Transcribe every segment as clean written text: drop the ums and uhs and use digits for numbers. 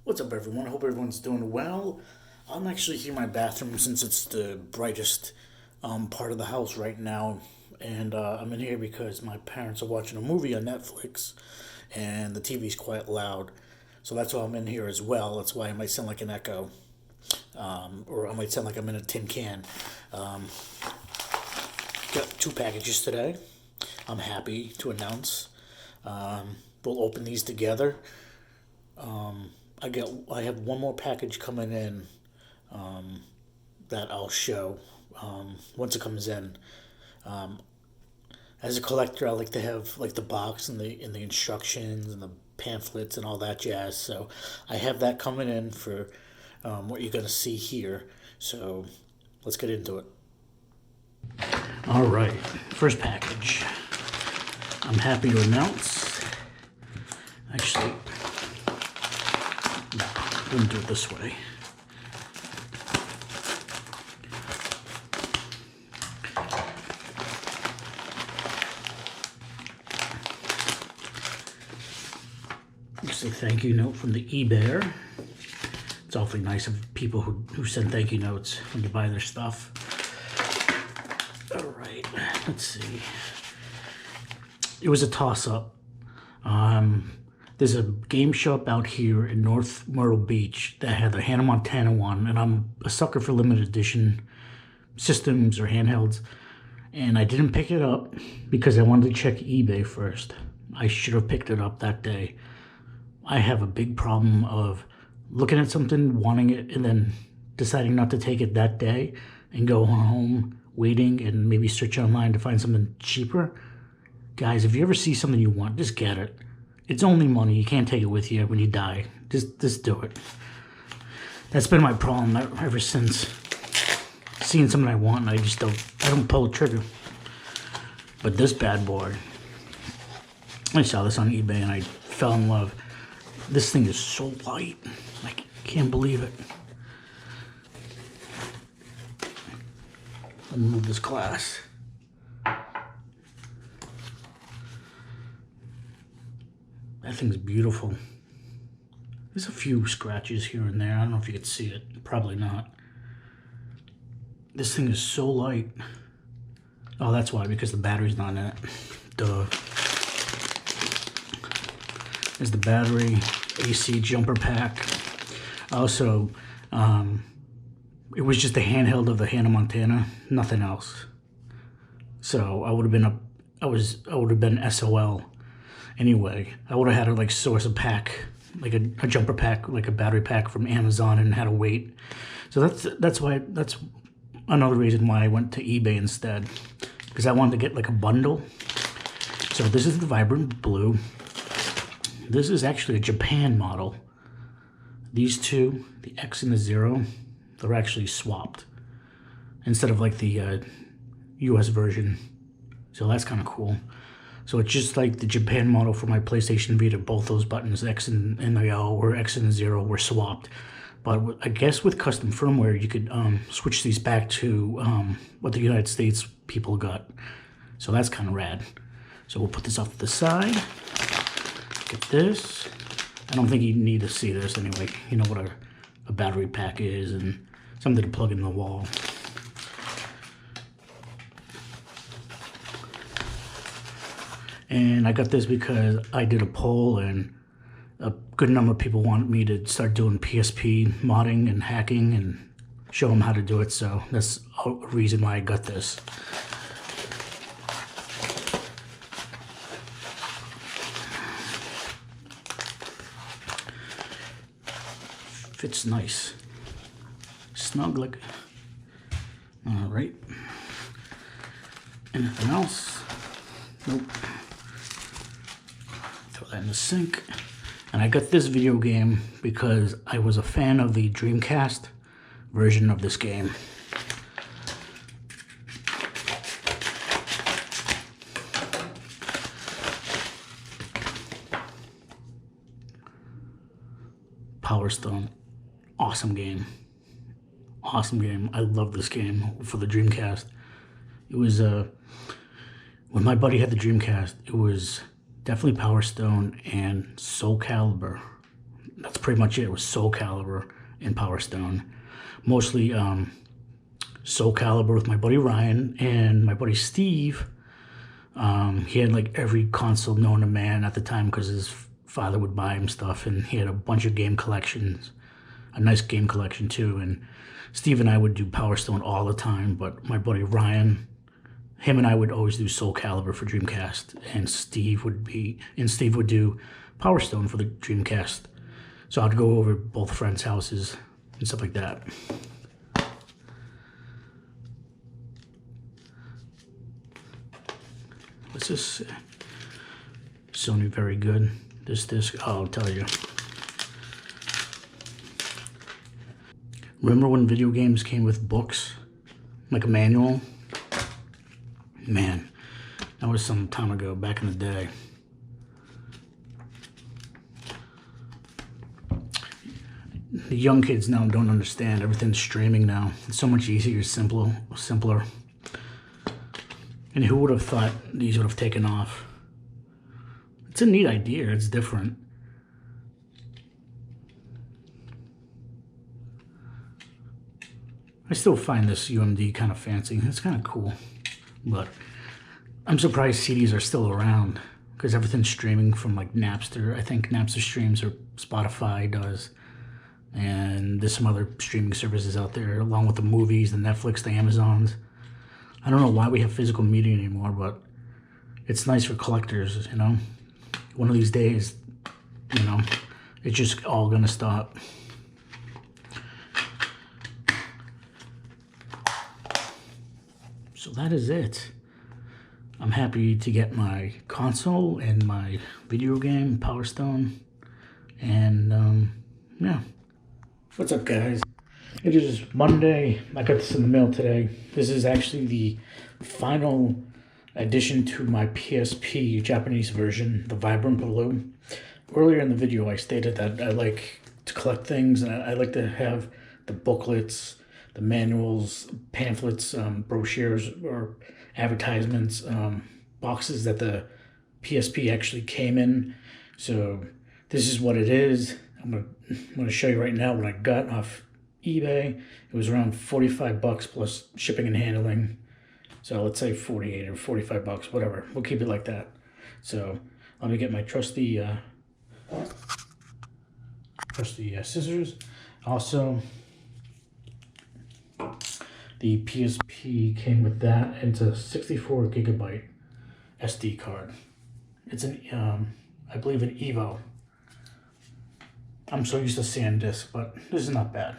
What's up, everyone? I hope everyone's doing well. I'm actually here in my bathroom since it's the brightest part of the house right now. And I'm in here because my parents are watching a movie on Netflix and the TV's quite loud. So that's why I'm in here as well. That's why I might sound like an echo. Or I might sound like I'm in a tin can. Got two packages today. I'm happy to announce. We'll open these together. I have one more package coming in that I'll show once it comes in. As a collector, I like to have like the box and the instructions and the pamphlets and all that jazz. So I have that coming in for what you're gonna see here. So let's get into it. All right, first package. I'm happy to announce. Actually, no, I wouldn't do it this way. Just a thank you note from the eBayer. It's awfully nice of people who send thank you notes when you buy their stuff. All right, let's see. It was a toss-up. There's a game shop out here in North Myrtle Beach that had the Hannah Montana one, and I'm a sucker for limited edition systems or handhelds. And I didn't pick it up because I wanted to check eBay first. I should have picked it up that day. I have a big problem of looking at something, wanting it, and then deciding not to take it that day and go home, waiting, and maybe search online to find something cheaper. Guys, if you ever see something you want, just get it. It's only money. You can't take it with you when you die. Just do it. That's been my problem ever since. Seeing something I want, and I don't pull the trigger. But this bad boy, I saw this on eBay and I fell in love. This thing is so light. I can't believe it. Let me move this glass. That thing's beautiful. There's a few scratches here and there. I don't know if you can see it. Probably not. This thing is so light. Oh, that's why, because the battery's not in it. Duh. There's the battery, AC jumper pack. Also, it was just a handheld of the Hannah Montana, nothing else. So I would have been SOL. Anyway, I would have had to source a pack, like a jumper pack, like a battery pack from Amazon, and had to wait. So that's another reason why I went to eBay instead, because I wanted to get a bundle. So this is the Vibrant Blue. This is actually a Japan model. These two, the X and the Zero, they're actually swapped instead of the US version. So that's kind of cool. So it's just like the Japan model for my PlayStation Vita. Both those buttons, X and the L or X and the Zero, were swapped. But I guess with custom firmware, you could switch these back to what the United States people got. So that's kind of rad. So we'll put this off to the side. Get this. I don't think you need to see this anyway. You know what a battery pack is and something to plug in the wall. And I got this because I did a poll and a good number of people wanted me to start doing PSP modding and hacking and show them how to do it. So that's a reason why I got this. Fits nice. Snug like. All right. Anything else? Nope. Throw that in the sink. And I got this video game because I was a fan of the Dreamcast version of this game. Power Stone. Awesome game. Awesome game. I love this game for the Dreamcast. It was, when my buddy had the Dreamcast, it was definitely Power Stone and Soul Calibur. That's pretty much it. It was Soul Calibur and Power Stone. Mostly Soul Calibur with my buddy Ryan and my buddy Steve. He had like every console known to man at the time because his father would buy him stuff, and he had a bunch of game collections, a nice game collection too. And Steve and I would do Power Stone all the time, but my buddy Ryan, him and I would always do Soul Calibur for Dreamcast, and Steve would do Power Stone for the Dreamcast. So I'd go over both friends' houses and stuff like that. What's this? Sony, very good. This disc, I'll tell you. Remember when video games came with books? Like a manual? Man, that was some time ago, back in the day. The young kids now don't understand. Everything's streaming now. It's so much easier, simpler. And who would have thought these would have taken off? It's a neat idea. It's different. I still find this UMD kind of fancy. It's kind of cool. But I'm surprised CDs are still around because everything's streaming from like Napster. I think Napster streams, or Spotify does. And there's some other streaming services out there, along with the movies, the Netflix, the Amazons. I don't know why we have physical media anymore, but it's nice for collectors, you know? One of these days, you know, it's just all gonna stop. So that is it. I'm happy to get my console and my video game, Power Stone. And, yeah. What's up, guys? It is Monday. I got this in the mail today. This is actually the final addition to my PSP Japanese version, the Vibrant Blue. Earlier in the video, I stated that I like to collect things, and I like to have the booklets, the manuals, pamphlets, brochures, or advertisements, boxes that the PSP actually came in. So this is what it is. I'm gonna show you right now what I got off eBay. It was around 45 bucks plus shipping and handling. So let's say 48 or 45 bucks, whatever. We'll keep it like that. So let me get my trusty scissors. Also, the PSP came with that. It's a 64 gigabyte SD card. It's an, I believe, an Evo. I'm so used to SanDisk, but this is not bad.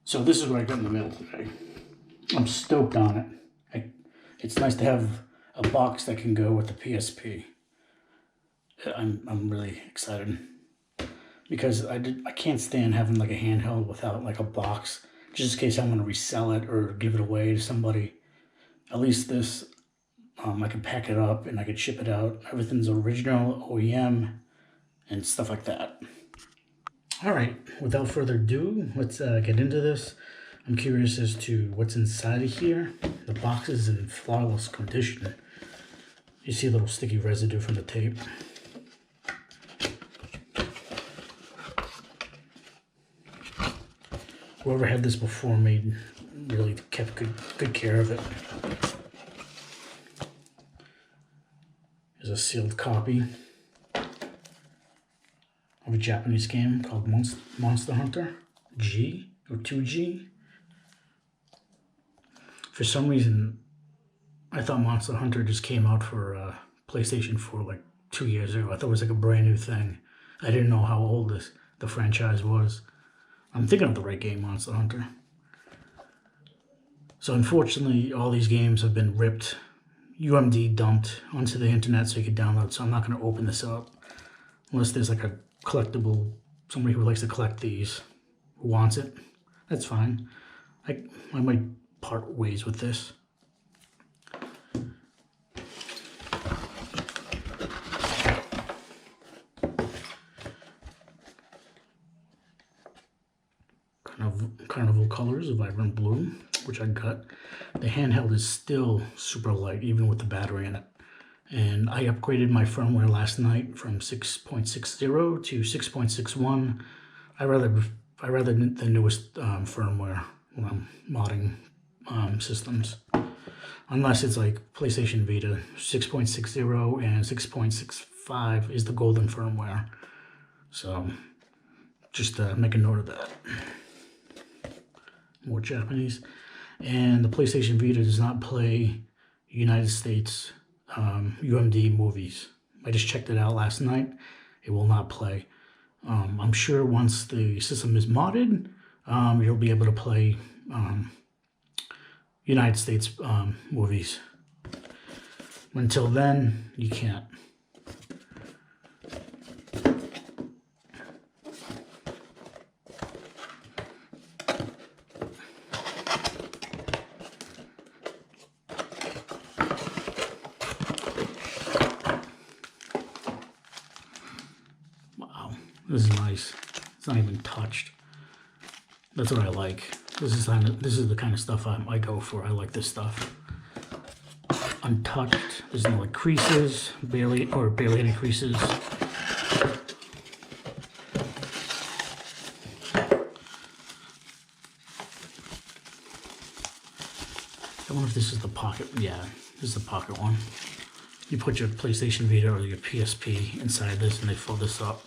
So this is what I got in the mail today. I'm stoked on it. It's nice to have a box that can go with the PSP. I'm really excited because I can't stand having like a handheld without like a box, just in case I want to resell it or give it away to somebody. At least this, I can pack it up and I can ship it out. Everything's original, OEM, and stuff like that. All right, without further ado, let's get into this. I'm curious as to what's inside of here. The box is in flawless condition. You see a little sticky residue from the tape. Whoever had this before me really kept good care of it. a sealed copy of a Japanese game called Monster Hunter G or 2G. For some reason, I thought Monster Hunter just came out for PlayStation 4 like 2 years ago. I thought it was like a brand new thing. I didn't know how old the franchise was. I'm thinking of the right game, Monster Hunter. So unfortunately, all these games have been ripped, UMD dumped onto the internet so you can download. So I'm not going to open this up unless there's like a collectible, somebody who likes to collect these, who wants it. That's fine. I might part ways with this. Carnival colors of vibrant blue, which I got. The handheld is still super light, even with the battery in it. And I upgraded my firmware last night from 6.60 to 6.61. I rather the newest firmware when I'm modding systems, unless it's like PlayStation Vita. 6.60 and 6.65 is the golden firmware. So just make a note of that. More Japanese. And the PlayStation Vita does not play United States UMD movies. I just checked it out last night. It will not play. I'm sure once the system is modded, you'll be able to play United States movies. Until then, you can't. Wow, this is nice. It's not even touched. That's what I like. This is the kind of stuff I go for. I like this stuff. Untouched. There's no like creases, barely any creases. I wonder if this is the pocket. Yeah, this is the pocket one. You put your PlayStation Vita or your PSP inside this, and they fold this up,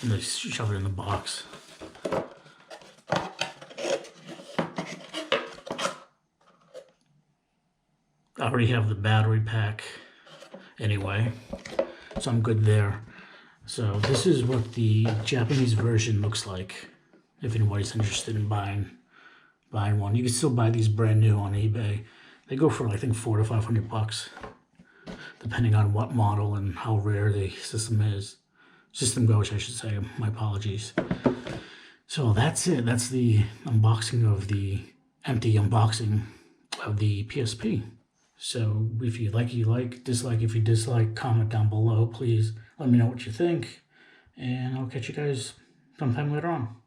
and they shove it in the box. I already have the battery pack anyway, so I'm good there. So this is what the Japanese version looks like. If anybody's interested in buying one, you can still buy these brand new on eBay. They go for I think $400 to $500, depending on what model and how rare the system is. System goes, I should say. My apologies. So that's it. That's the unboxing of the empty unboxing of the PSP. So if you like, dislike if you dislike, comment down below. Please let me know what you think, and I'll catch you guys sometime later on.